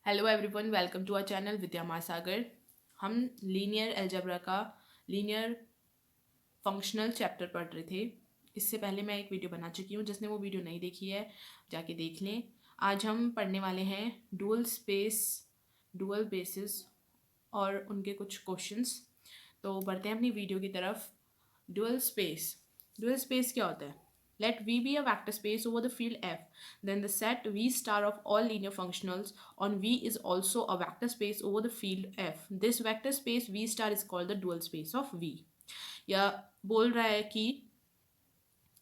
Hello everyone, welcome to our channel Vidya Mahasagar. हम linear algebra का linear functional chapter पढ़ रहे थे। इससे पहले मैं एक वीडियो बना चुकी हूँ, जिसने वो वीडियो नहीं देखी है जाके देख लें। आज हम पढ़ने वाले हैं डुअल स्पेस, डुअल बेसिस और उनके कुछ क्वेश्चंस। तो बढ़ते हैं अपनी वीडियो की तरफ। डुअल स्पेस, डुअल स्पेस क्या होता है? Let V be a vector space over the field F, then the set V star of all linear functionals on V is also a vector space over the field F. This vector space V star is called the dual space of V. या बोल रहा है कि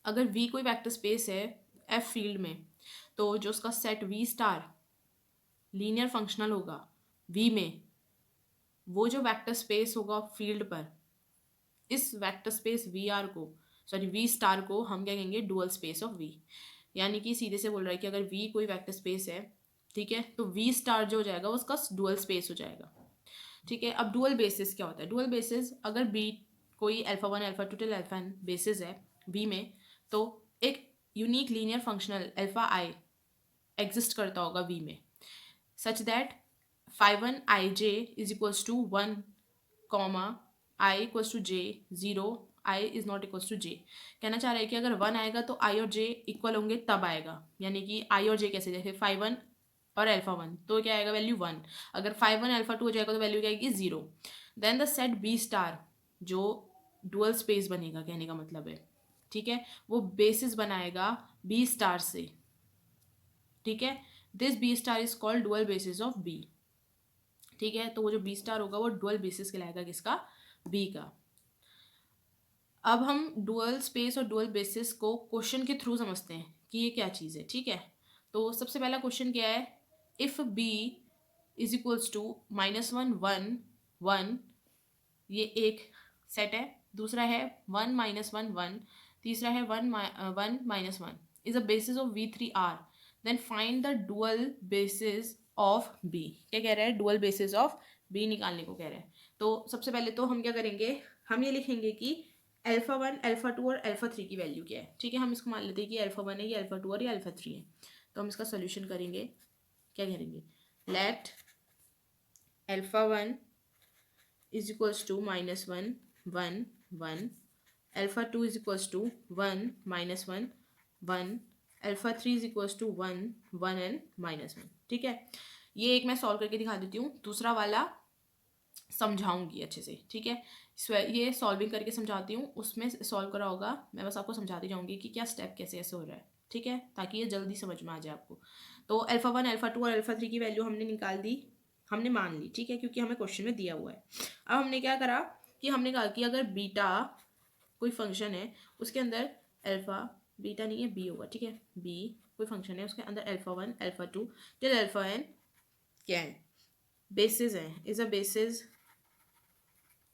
अगर V कोई vector space है F field में, तो जो उसका set V star linear functional होगा V में, वो जो वेक्टर स्पेस होगा फील्ड पर, इस वेक्टर स्पेस वी स्टार को हम क्या कहेंगे? Dual space of V. यानी कि सीधे से बोल रहा है कि अगर वी कोई वेक्टर स्पेस है, ठीक है, तो वी स्टार जो हो जाएगा उसका डुअल स्पेस हो जाएगा। ठीक है, अब डुअल बेसिस क्या होता है? डुअल बेसिस अगर बी कोई alpha one alpha two till alpha N basis है बी में, तो एक unique linear functional alpha I exist करता होगा वी में, such that phi one I J is equals to one, comma I equals to J zero, I is not equals to J. कहना चाह रहा है कि अगर वन आएगा तो आई और जे इक्वल होंगे तब आएगा। यानी कि आई और जे कैसे? जैसे फाइव वन और अल्फा वन, तो क्या आएगा? Value one. अगर फाइव वन अल्फा टू हो जाएगा तो वैल्यू क्या आएगी? Zero. Then the set B star, जो डुअल स्पेस बनेगा कहने का मतलब है, ठीक है, वो बेसिस बनाएगा बी स्टार से। ठीक है, this B star is called dual basis of B. ठीक है, तो वो जो बी स्टार होगा वो डुअल बेसिस कहलाएगा किसका? बी का। अब हम डुअल स्पेस और डुअल बेसिस को क्वेश्चन के थ्रू समझते हैं कि ये क्या चीज़ है। ठीक है, तो सबसे पहला क्वेश्चन क्या है? If B is equals to minus one one one, ये एक सेट है। दूसरा है वन माइनस वन वन, तीसरा है one minus one, is a basis of V three R, then find the dual basis of B. क्या कह रहा है? डुअल बेसिस ऑफ बी निकालने को कह रहा है। तो सबसे पहले तो हम क्या करेंगे? हम ये लिखेंगे कि अल्फा वन अल्फा टू और अल्फा थ्री की वैल्यू क्या है। ठीक है, हम इसको मान लेते हैं कि अल्फा वन है, ये अल्फा टू और ये अल्फा थ्री है। तो हम इसका सोल्यूशन करेंगे। क्या करेंगे? Let alpha one is equals to minus 1 1 1, alpha 2 is equals to 1 minus 1 1, alpha 3 is equals to 1 1 and minus 1। ठीक है, ये एक मैं सॉल्व करके दिखा देती हूँ, दूसरा वाला समझाऊंगी अच्छे से। ठीक है, ये सॉल्विंग करके समझाती हूँ, उसमें सॉल्व करा होगा, मैं बस आपको समझाती जाऊंगी कि क्या स्टेप कैसे ऐसे हो रहा है। ठीक है, ताकि ये जल्दी समझ में आ जाए आपको। तो अल्फा वन अल्फा टू और अल्फा थ्री की वैल्यू हमने निकाल दी, हमने मान ली। ठीक है, क्योंकि हमें क्वेश्चन में दिया हुआ है। अब हमने क्या करा कि हमने कहा कि अगर बीटा कोई फंक्शन है, उसके अंदर अल्फा, बीटा नहीं है बी होगा, ठीक है, बी कोई फंक्शन है, उसके अंदर alpha one alpha two till alpha N क्या है? बेसिस है, इज अ बेसिस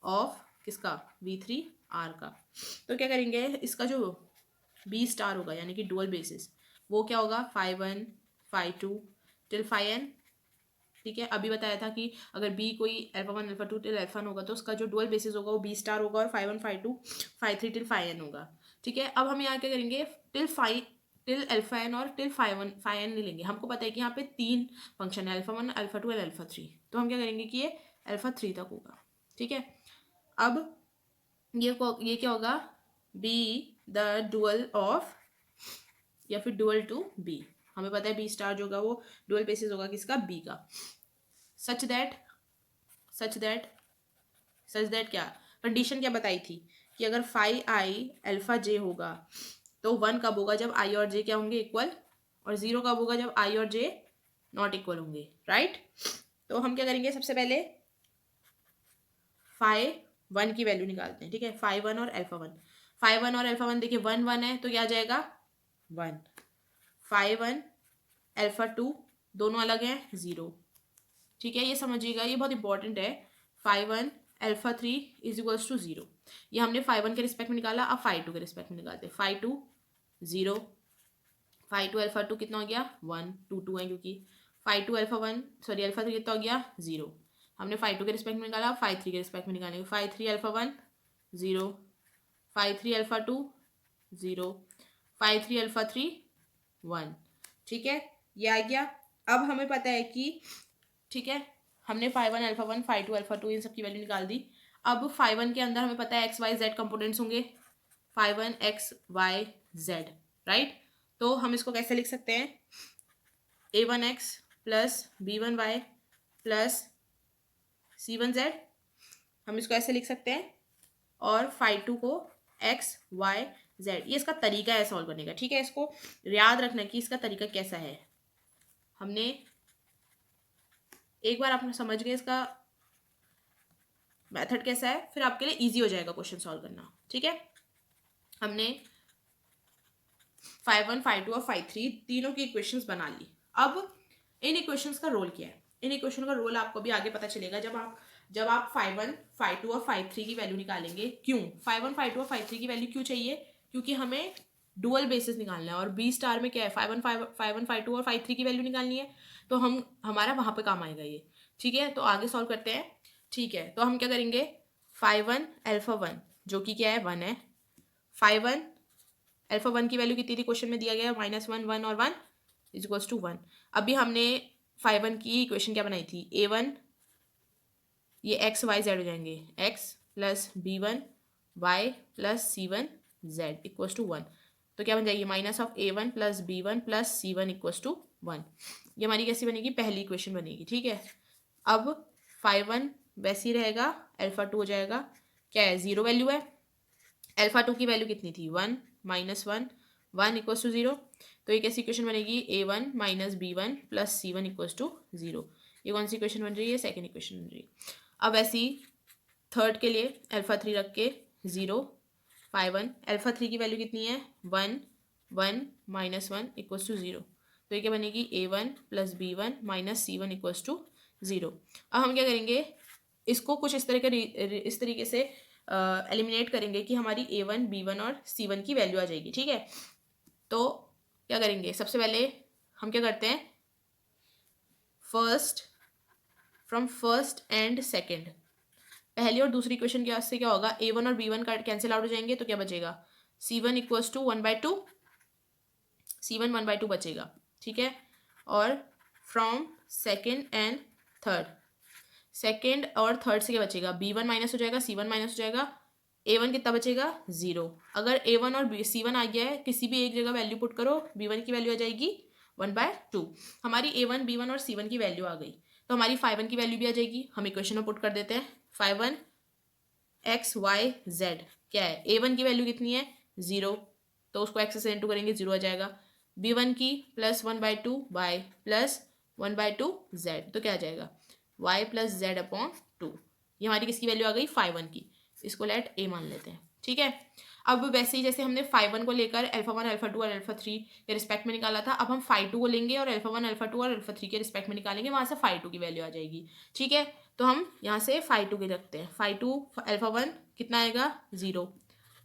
ऑफ किसका? वी थ्री आर का। तो क्या करेंगे? इसका जो बी स्टार होगा यानी कि डुअल बेसिस, वो क्या होगा? Five one five two till five N. ठीक है, अभी बताया था कि अगर बी कोई alpha one alpha two till alpha होगा तो उसका जो डुअल बेसिस होगा वो बी स्टार होगा, और five one five two five three till five N होगा। ठीक है, अब हम यहाँ क्या करेंगे? टिल अल्फा एन और टिल फाइव एन नहीं लेंगे। हमको पता है कि यहाँ पे तीन फंक्शन है, अल्फा वन अल्फा टू और अल्फा थ्री। तो हम क्या करेंगे कि ये अल्फा थ्री तक होगा। ठीक है, अब ये क्या होगा? बी द डुअल ऑफ, या फिर डुअल टू बी। हमें पता है बी स्टार जो होगा वो डुअल बेसिस होगा किसका? बी का। Such that such that such that क्या कंडीशन क्या बताई थी? कि अगर फाइव आई अल्फा जे होगा तो वन कब होगा? जब आई और जे क्या होंगे? इक्वल। और जीरो कब होगा? जब आई और जे नॉट इक्वल होंगे। राइट, तो हम क्या करेंगे? सबसे पहले फाइव वन की वैल्यू निकालते हैं। ठीक है, फाइव वन और अल्फा वन, फाइव वन और अल्फा वन देखिए वन वन है तो क्या आ जाएगा? One. Five one alpha to दोनों अलग हैं, जीरो। ठीक है, ये समझिएगा, ये बहुत इंपॉर्टेंट है। Five one alpha three is equals to zero. ये हमने फाइव वन के रिस्पेक्ट में निकाला, अब फाइव टू के रिस्पेक्ट में निकालते हैं। Five two zero, five two alpha two कितना हो गया? वन, टू टू है क्योंकि। Five two alpha one sorry alpha three कितना हो गया? जीरो। हमने फाइव टू के रिस्पेक्ट में निकाला, फाइव थ्री के रिस्पेक्ट में निकालेंगे। Five three alpha one zero, five three alpha two zero, five three alpha three one. ठीक है, ये आ गया। अब हमें पता है कि ठीक है, हमने phi one alpha one, phi two alpha two, इन सब की वैल्यू निकाल दी। अब फाई वन के अंदर हमें पता है एक्स वाई जेड कंपोनेंट्स होंगे, phi one X Y Z, right. तो हम इसको कैसे लिख सकते हैं, A one X plus B one Y plus C one Z, हम इसको ऐसे लिख सकते हैं। और फाई टू को एक्स वाई जेड, ये इसका तरीका है सॉल्व करने का, ठीक है। इसको याद रखना कि इसका तरीका कैसा है। हमने एक बार आपने समझ गए इसका मेथड कैसा है, फिर आपके लिए इजी हो जाएगा क्वेश्चन सॉल्व करना, ठीक है। हमने फाई वन, फाई टू और फाई थ्री तीनों की इक्वेशंस बना ली। अब इन इक्वेशंस का रोल क्या है, इन इक्वेशन का रोल आपको भी आगे पता चलेगा जब आप फाई वन, फाई टू और फाई थ्री की वैल्यू निकालेंगे। क्यों फाई वन, फाई टू और फाई थ्री की वैल्यू क्यों चाहिए, क्योंकि हमें डुअल बेसिस निकालना है और बी स्टार में क्या है, फाई वन फाई टू और फाई थ्री की वैल्यू निकालनी है। तो हमारा वहाँ पे काम आएगा ये, ठीक है। तो आगे सॉल्व करते हैं, ठीक है। तो हम क्या करेंगे, फाई वन अल्फा वन जो कि क्या है 1 है, फाई वन अल्फा वन की वैल्यू कितनी थी, क्वेश्चन में दिया गया है -1 1 और 1 इज इक्वल्स टू 1। अभी हमने फाई वन की इक्वेशन क्या बनाई थी, ए वन, ये एक्स वाई जेड हो जाएंगे, X plus B one Y plus C one Z equals to 1। तो क्या बन जाएगी, minus of A one plus B one plus C one equals to 1। ये हमारी कैसी बनेगी, पहली इक्वेशन बनेगी, ठीक है। अब फाई वन वैसे ही रहेगा, अल्फा टू हो जाएगा, क्या है 0 वैल्यू है, अल्फा टू की वैल्यू कितनी थी 1 -1 1 इक्वल्स टू 0। तो ये कैसी इक्वेशन बनेगी, A one minus B one plus C one equals to 0। ये कौन सी इक्वेशन बन रही है, सेकेंड इक्वेशन बन रही है। अब ऐसे ही थर्ड के लिए अल्फा थ्री रख के 0 फाई वन, अल्फा थ्री की वैल्यू कितनी है 1 1 -1 इक्वल्स टू 0। तो ये क्या बनेगी, A one plus B one minus C one equals to 0। अब हम क्या करेंगे, इसको कुछ इस तरीके से एलिमिनेट करेंगे कि हमारी ए वन बी वन और सी वन की वैल्यू आ जाएगी, ठीक है। तो क्या करेंगे, सबसे पहले हम क्या करते हैं, फ्रॉम फर्स्ट एंड सेकेंड, पहली और दूसरी इक्वेशन के से क्या होगा, ए वन और बी वन का कैंसिल आउट हो जाएंगे। तो क्या बचेगा, C one equals to 1/2, C one 1/2 बचेगा, ठीक है। और from second and third, second और थर्ड से क्या बचेगा, बी वन माइनस हो जाएगा, सी वन माइनस हो जाएगा, ए वन कितना बचेगा 0। अगर ए वन और सी वन आ गया है, किसी भी एक जगह वैल्यू पुट करो, बी वन की वैल्यू आ जाएगी 1/2। हमारी ए वन बी वन और सी वन की वैल्यू आ गई, तो हमारी फाई वन की वैल्यू भी आ जाएगी। हम इक्वेशन में पुट कर देते हैं, phi one X Y Z क्या है, ए वन की वैल्यू कितनी है 0, तो उसको एक्स से इंटू करेंगे 0 आ जाएगा। बी वन की प्लस 1/2 वाई प्लस 1/2 जेड, तो क्या आ जाएगा y प्लस जेड अपॉन 2। ये हमारी किसकी वैल्यू आ गई, फाई वन की, इसको लेट ए मान लेते हैं, ठीक है। अब वैसे ही जैसे हमने फाई वन को लेकर अल्फा वन अल्फा टू और अल्फा थ्री के रिस्पेक्ट में निकाला था, अब हम फाई टू को लेंगे और अल्फा वन अल्फा टू और अल्फा थ्री के रिस्पेक्ट में निकालेंगे, वहाँ से फाई टू की वैल्यू आ जाएगी, ठीक है। तो हम यहाँ से फाई टू की रखते हैं, फाई टू अल्फा वन कितना आएगा 0,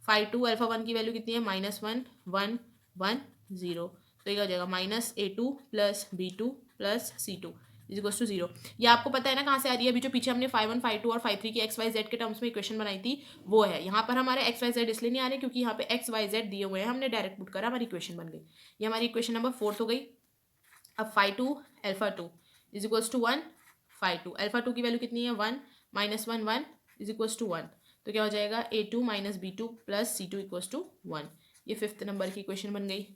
फाई टू अल्फा वन की वैल्यू कितनी है -1 1 1 0। तो ये क्या हो जाएगा, minus A two plus B two plus C two is equals to 0। ये आपको पता है ना कहाँ से आ रही है, अभी जो पीछे हमने फाई वन फाई टू और फाई थ्री की एक्स वाई जेड के टर्म्स में इक्वेशन बनाई थी वो है। यहाँ पर हमारे एक्स वाई जेड इसलिए नहीं आ रहे क्योंकि यहाँ पे एक्स वाई जेड दिए हुए हैं, हमने डायरेक्ट पुट करा, हमारी इक्वेशन बन गई। ये हमारी इक्वेशन नंबर 4 हो गई। अब phi two alpha two is equals to 1, phi two alpha two की वैल्यू कितनी है 1 -1 1 इज इक्वल्स टू 1। तो क्या हो जाएगा, A two minus B two plus C two equals to 1। ये 5th नंबर की इक्वेशन बन गई।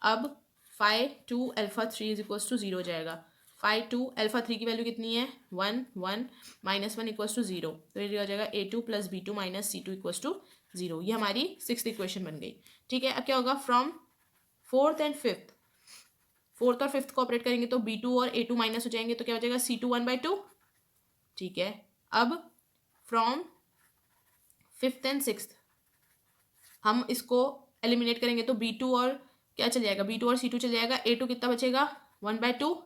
अब phi two alpha three is equals to 0 हो जाएगा। फाई टू अल्फा थ्री की वैल्यू कितनी है 1 1 -1 इक्वल्स टू 0। तो ये हो जाएगा A two plus B two minus C two equals to 0। ये हमारी 6th इक्वेशन बन गई, ठीक है। अब क्या होगा, from 4th and 5th, 4th और 5th को ऑपरेट करेंगे तो बी टू और ए टू माइनस हो जाएंगे, तो क्या हो जाएगा सी टू 1/2, ठीक है। अब फ्रॉम 5th एंड 6th हम इसको एलिमिनेट करेंगे तो बी टू और क्या चल जाएगा, बी टू और सी टू चल जाएगा, ए टू कितना बचेगा 1/2,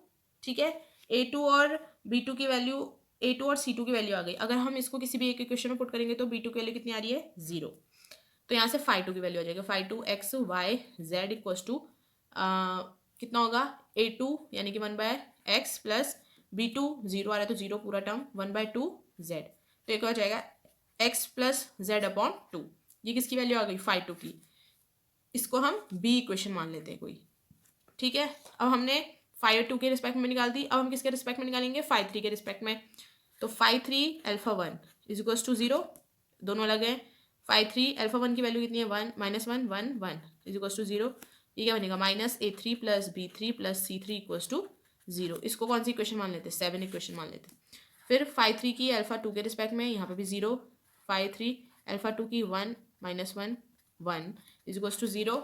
ठीक है। ए टू और बी टू की वैल्यू, ए टू और सी टू की वैल्यू आ गई। अगर हम इसको किसी भी एक इक्वेशन में पुट करेंगे तो बी टू की वैल्यू कितनी आ रही है 0। तो यहाँ से फाई टू की वैल्यू आ जाएगी, phi two X Y Z equals to कितना होगा, ए टू यानी कि 1/x प्लस बी टू 0 आ रहा है तो 0 पूरा टर्म 1/2 जेड। तो ये क्या हो जाएगा x प्लस जेड अपॉन 2। ये किसकी वैल्यू आ गई, फाई टू की। इसको हम बी इक्वेशन मान लेते हैं कोई, ठीक है। अब हमने फाई 2 के रिस्पेक्ट में निकाल दी, अब हम किसके रिस्पेक्ट में निकालेंगे, फाई 3 के रिस्पेक्ट में। तो phi 3 alpha 1 is equals to 0, दोनों अलग हैं। फाई 3 अल्फा 1 की वैल्यू कितनी है, 1 माइनस 1 1 1 इज इक्वल्स टू 0। ये क्या बनेगा, minus A3 plus B3 plus C3 equals to 0। इसको कौन सी इक्वेशन मान लेते हैं, 7 इक्वेशन मान लेते हैं। फिर फाई 3 की अल्फा 2 के रिस्पेक्ट में, यहाँ पे भी 0। फाई 3 अल्फा 2 की 1 माइनस 1 1 इज इक्वल्स टू 0।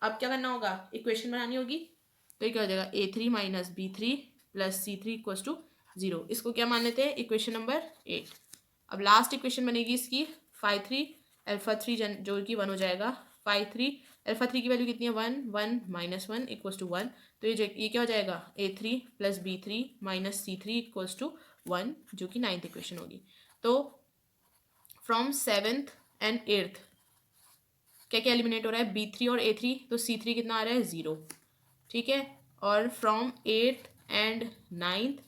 अब क्या करना होगा, इक्वेशन बनानी होगी। तो ये क्या हो जाएगा, A3 minus B3 plus C3 equals to 0। इसको क्या मान लेते हैं, इक्वेशन नंबर 8। अब लास्ट इक्वेशन बनेगी इसकी, फाई 3 अल्फा 3 जो कि 1 हो जाएगा। फाई 3 अल्फा 3 की वैल्यू कितनी है, 1 1 माइनस 1 इक्वल्स टू 1। तो ये क्या हो जाएगा, A3 plus B3 minus C3 equals to 1, जो कि 9th इक्वेशन होगी। तो फ्रॉम 7th एंड 8th क्या क्या एलिमिनेट हो रहा है, B3 और A3, तो C3 कितना आ रहा है, 0, ठीक है। और फ्रॉम 8th एंड 9th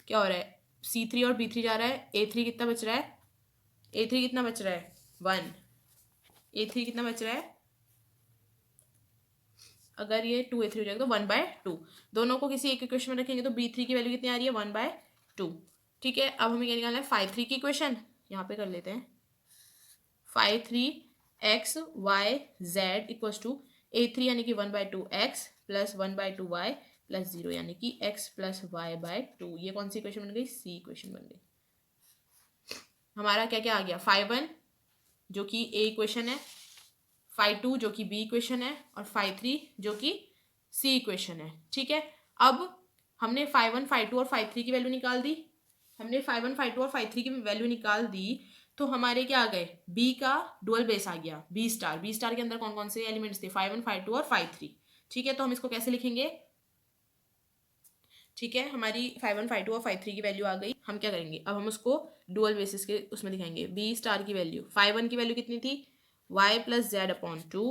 क्या हो रहा है, C3 और B3 जा रहा है, A3 कितना बच रहा है, A3 कितना बच रहा है, 1। A3 कितना बच रहा है, अगर ये 2A3 हो जाएगा तो 1/2। दोनों को किसी एक इक्वेशन में रखेंगे तो B3 की वैल्यू कितनी आ रही है, 1/2, ठीक है। अब हमें क्या निकालना है, फाई 3 की इक्वेशन यहाँ पे कर लेते हैं। Phi 3 X Y Z equals to A3 यानी कि 1/2 एक्स प्लस 1/2 वाई प्लस 0 यानी कि एक्स प्लस y/2। ये कौन सी इक्वेशन बन गई, सी इक्वेशन बन गई। हमारा क्या क्या आ गया, फाई 1 जो कि ए इक्वेशन है, फाई 2 जो कि बी इक्वेशन है, और फाई 3 जो कि सी इक्वेशन है, ठीक है। अब हमने फाई 1 फाई 2 और फाई 3 की वैल्यू निकाल दी। हमने फाई 1 फाई 2 और फाई 3 की वैल्यू निकाल दी, तो हमारे क्या आ गए, बी का डुअल बेस आ गया, बी स्टार। बी स्टार के अंदर कौन कौन से एलिमेंट्स थे, फाई 1 फाई 2 और फाई 3, ठीक है। तो हम इसको कैसे लिखेंगे, ठीक है। हमारी फाई 1 फाई 2 और फाई 3 की वैल्यू आ गई। हम क्या करेंगे, अब हम उसको डुअल बेसिस के उसमें दिखाएंगे। बी स्टार की वैल्यू, फाई 1 की वैल्यू कितनी थी, y plus Z upon 2,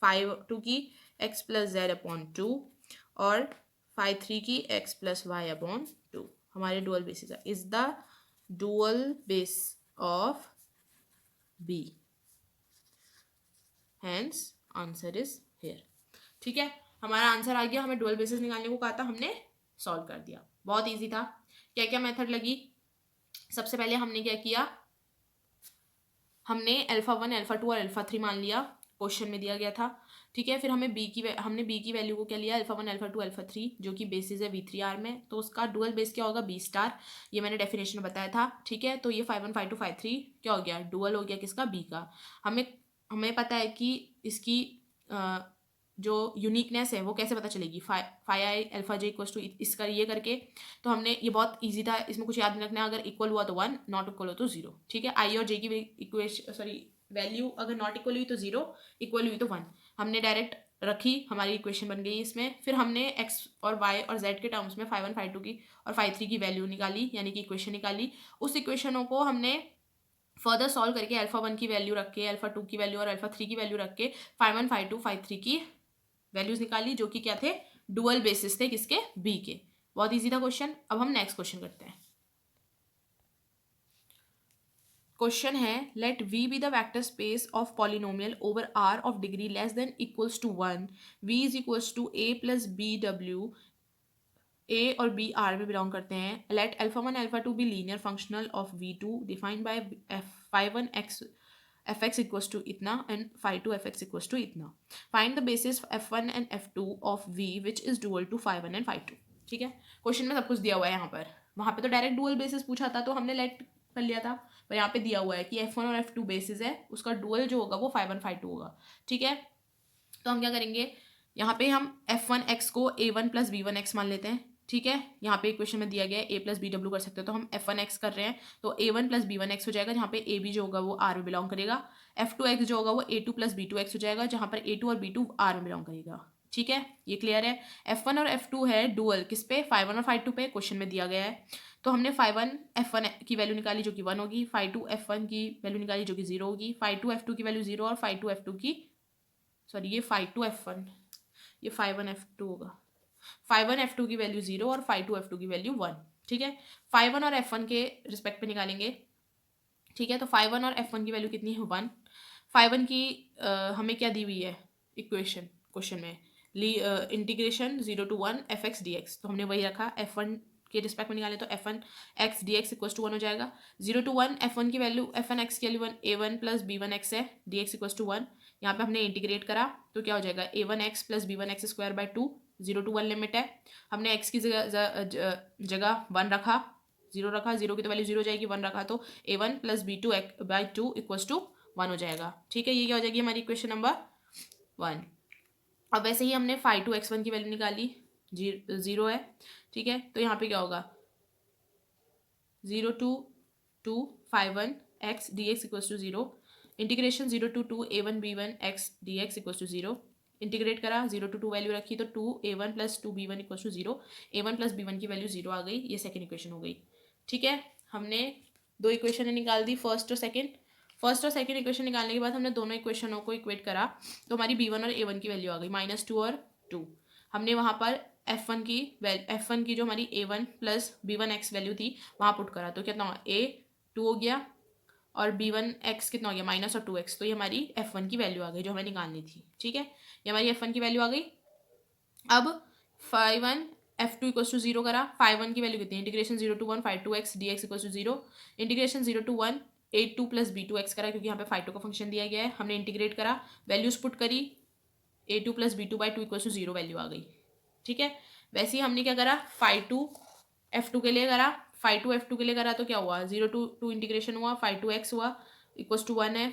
phi 2 की x प्लस जेड अपॉन 2, और फाई 3 की x प्लस वाई अपॉन 2 हमारे डुअल बेसिस है। Is the dual base of b, hence answer is here, ठीक है। हमारा आंसर आ गया, हमें डुअल बेसिस निकालने को कहा था, हमने सॉल्व कर दिया। बहुत इजी था। क्या क्या मेथड लगी, सबसे पहले हमने क्या किया, हमने अल्फा 1 अल्फा 2 और अल्फा 3 मान लिया, क्वेश्चन में दिया गया था, ठीक है। फिर हमने बी की वैल्यू को क्या लिया, अल्फा 1 अल्फा 2 अल्फा 3 जो कि बेसिस है V3R में, तो उसका डुअल बेस क्या होगा, बी स्टार। ये मैंने डेफिनेशन में बताया था, ठीक है। तो ये फाई 1 फाई 2 फाई 3 क्या हो गया, डुअल हो गया किसका, बी का। हमें हमें पता है कि इसकी जो यूनिकनेस है वो कैसे पता चलेगी, phi I alpha J equals to इसका ये करके। तो हमने ये बहुत इजी था, इसमें कुछ याद नहीं रखना है। अगर इक्वल हुआ तो 1, नॉट इक्वल हो तो 0, ठीक है। आई और जे की इक्वेशन वैल्यू अगर नॉट इक्वल हुई तो 0, इक्वल हुई तो 1। हमने डायरेक्ट रखी, हमारी इक्वेशन बन गई इसमें। फिर हमने एक्स और वाई और जेड के टर्म्स में फाई 1 फाई 2 की और फाई 3 की वैल्यू निकाली, यानी कि इक्वेशन निकाली। उस इक्वेशनों को हमने फर्दर सॉल्व करके अल्फा 1 की वैल्यू रख के, अल्फा 2 की वैल्यू और अल्फा 3 की वैल्यू रख के फाई 1 फाई 2 फाई 3 की वैल्यूज निकाली, जो कि क्या थे, डुअल बेसिस थे किसके, बी के। बहुत इजी था क्वेश्चन। अब हम नेक्स्ट क्वेश्चन करते हैं। क्वेश्चन है, let V be the vector space of polynomial over R of degree less than equals to 1, V is equals to A plus B W, A और B R में belong करते हैं। Let alpha 1 alpha 2 be linear functional of V2 defined by phi 1 X F X equals to इतना and phi 2 F X equals to इतना। Find the basis F1 and F2 of V which is dual to phi 1 and phi 2, ठीक है। Question में सब कुछ दिया हुआ है यहाँ पर। वहाँ पे तो डायरेक्ट डुअल बेसिस पूछा था तो हमने लेट कर लिया था, पर यहाँ पे दिया हुआ है कि F1 और F2 बेसिस है, उसका डुअल जो होगा वो फाई 1 फाई 2 होगा, ठीक है। तो हम क्या करेंगे, यहाँ पे हम F1x को A1 प्लस B1x मान लेते हैं, ठीक है। यहाँ पे इक्वेशन में दिया गया है A प्लस बी डब्ल्यू कर सकते हो, तो हम F1x कर रहे हैं, तो A1 प्लस B1x हो जाएगा, जहाँ पे AB जो होगा वो R में बिलोंग करेगा। F2x जो होगा वो A2 प्लस B2x हो जाएगा, जहाँ पर A2 और B2 R में बिलोंग करेगा, ठीक है। ये क्लियर है। F1 और F2 है डुअल किस पे, फाई 1 और फाई 2 पे, क्वेश्चन में दिया गया है। तो हमने फाई 1 F1 की वैल्यू निकाली जो कि 1 होगी, फाई 2 F1 की वैल्यू निकाली जो कि 0 होगी, फाई 2 F2 की वैल्यू 0 और फाई 2 F2 की, सॉरी ये फाई 2 F1, ये फाई 1 F2 होगा, फाई 1 F2 की वैल्यू 0 और फाई 2 F2 की वैल्यू 1, ठीक है। फाई 1 और F1 के रिस्पेक्ट पे निकालेंगे, ठीक है। तो फाई 1 और F1 की वैल्यू कितनी है, 1। फाई 1 की हमें क्या दी हुई है इक्वेशन क्वेश्चन में, इंटीग्रेशन 0 to 1 f(x) dx, तो हमने वही रखा f1 के रिस्पेक्ट में निकाले तो f1x dx इक्वल्स टू 1 हो जाएगा। 0 to 1 f1 की वैल्यू f1x की वैल्यू a1 प्लस b1x है, dx इक्वल्स टू 1। यहाँ पे हमने इंटीग्रेट करा तो क्या हो जाएगा a1x plus b1x square by 2, 0 to 1 limit है। हमने x की जगह 1 रखा, 0 रखा, 0 की तो वैल्यू 0 हो जाएगी, 1 रखा तो a1 plus b2 by 2 equals to 1 हो जाएगा। ठीक है, ये क्या हो जाएगी हमारी इक्वेशन नंबर 1। अब वैसे ही हमने फाइव टू x1 की वैल्यू निकाली, 0 है। ठीक है, तो यहाँ पे क्या होगा 0 to 2 5 1 x dx equals to 0, integration 0 to 2 a1 b1 x dx equals to 0, integrate करा 0 to 2 वैल्यू रखी तो 2a1 plus 2b1 equals to 0, a1 plus b1 की वैल्यू 0 आ गई, ये सेकेंड इक्वेशन हो गई। ठीक है, हमने दो इक्वेशन निकाल दी, फर्स्ट और सेकेंड इक्वेशन निकालने के बाद हमने दोनों इक्वेशनों को इक्वेट करा तो हमारी b1 और a1 की वैल्यू आ गई -2 और 2। हमने वहाँ पर f1 की जो हमारी a1 प्लस b1x वैल्यू थी वहाँ पुट करा तो कितना हुआ a2 हो गया और b1x कितना हो गया माइनस और 2x, तो ये हमारी f1 की वैल्यू आ गई जो हमें निकालनी थी। ठीक है, ये हमारी f1 की वैल्यू आ गई। अब 5 1 f2 इक्वल्स टू 0 करा, 5 1 की वैल्यू कितनी है, integration 0 to 1 5 2x dx equals to 0, integration 0 to 1 8 2 plus b2x करा क्योंकि यहाँ पे 5 2 का फंक्शन दिया गया है, हमने इंटीग्रेट करा, वैल्यूज पुट करी, a2 plus b2 by 2 equals to 0 value आ गई। ठीक है, वैसे ही हमने क्या करा 5 2 f2 के लिए करा, 5 2 f2 के लिए करा तो क्या हुआ 0 to 2 इंटीग्रेशन हुआ, 5 2x हुआ इक्वल्स टू 1 है,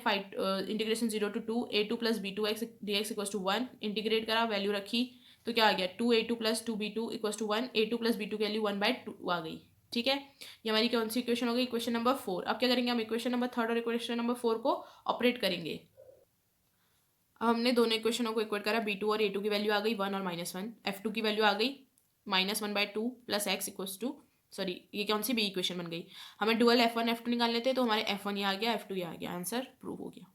integration 0 to 2 a2 plus b2x dx equals to 1, integrate करा, वैल्यू रखी तो क्या आ गया 2a2 plus 2b2 equals to 1, a2 plus b2 की वैल्यू 1/2 आ गई। ठीक है, ये हमारी कौन सी इक्वेशन हो गई, इक्वेशन नंबर 4। अब क्या करेंगे हम इक्वेशन नंबर 3 और इक्वेशन नंबर 4 को ऑपरेट करेंगे। अब हमने दोनों इक्वेशनों को इक्वेट करा, b2 और a2 की वैल्यू आ गई 1 और -1, f2 की वैल्यू आ गई -1/2 plus x equals to, sorry ये कौन सी बी इक्वेशन बन गई। हमें डुअल f1 f2 निकालने थे तो हमारे f1 ये आ गया, f2 ये आ गया, आंसर प्रूव हो गया।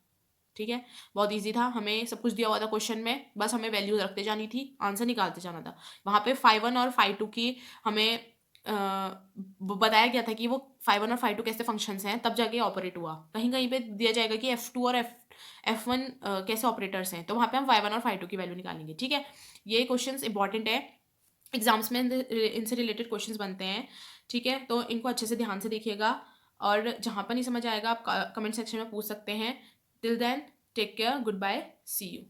ठीक है, बहुत इजी था, हमें सब कुछ दिया हुआ था क्वेश्चन में, बस हमें वैल्यूज रखते जानी थी, आंसर निकालते जाना था। वहाँ पे 5 1 और 5 2 की हमें बताया गया था कि वो 5 1 और 5 2 कैसे फंक्शंस हैं, तब जाके ऑपरेट हुआ। कहीं कहीं पे दिया जाएगा कि f2 और f1 कैसे ऑपरेटर्स हैं, तो वहाँ पे हम 5 1 और 5 2 की वैल्यू निकालेंगे। ठीक है, ये क्वेश्चंस इंपॉर्टेंट है, एग्जाम्स में इनसे रिलेटेड क्वेश्चंस बनते हैं। ठीक है, तो इनको अच्छे से ध्यान से देखिएगा और जहाँ पर नहीं समझ आएगा आप कमेंट सेक्शन में पूछ सकते हैं। Till then take care, good bye, see you.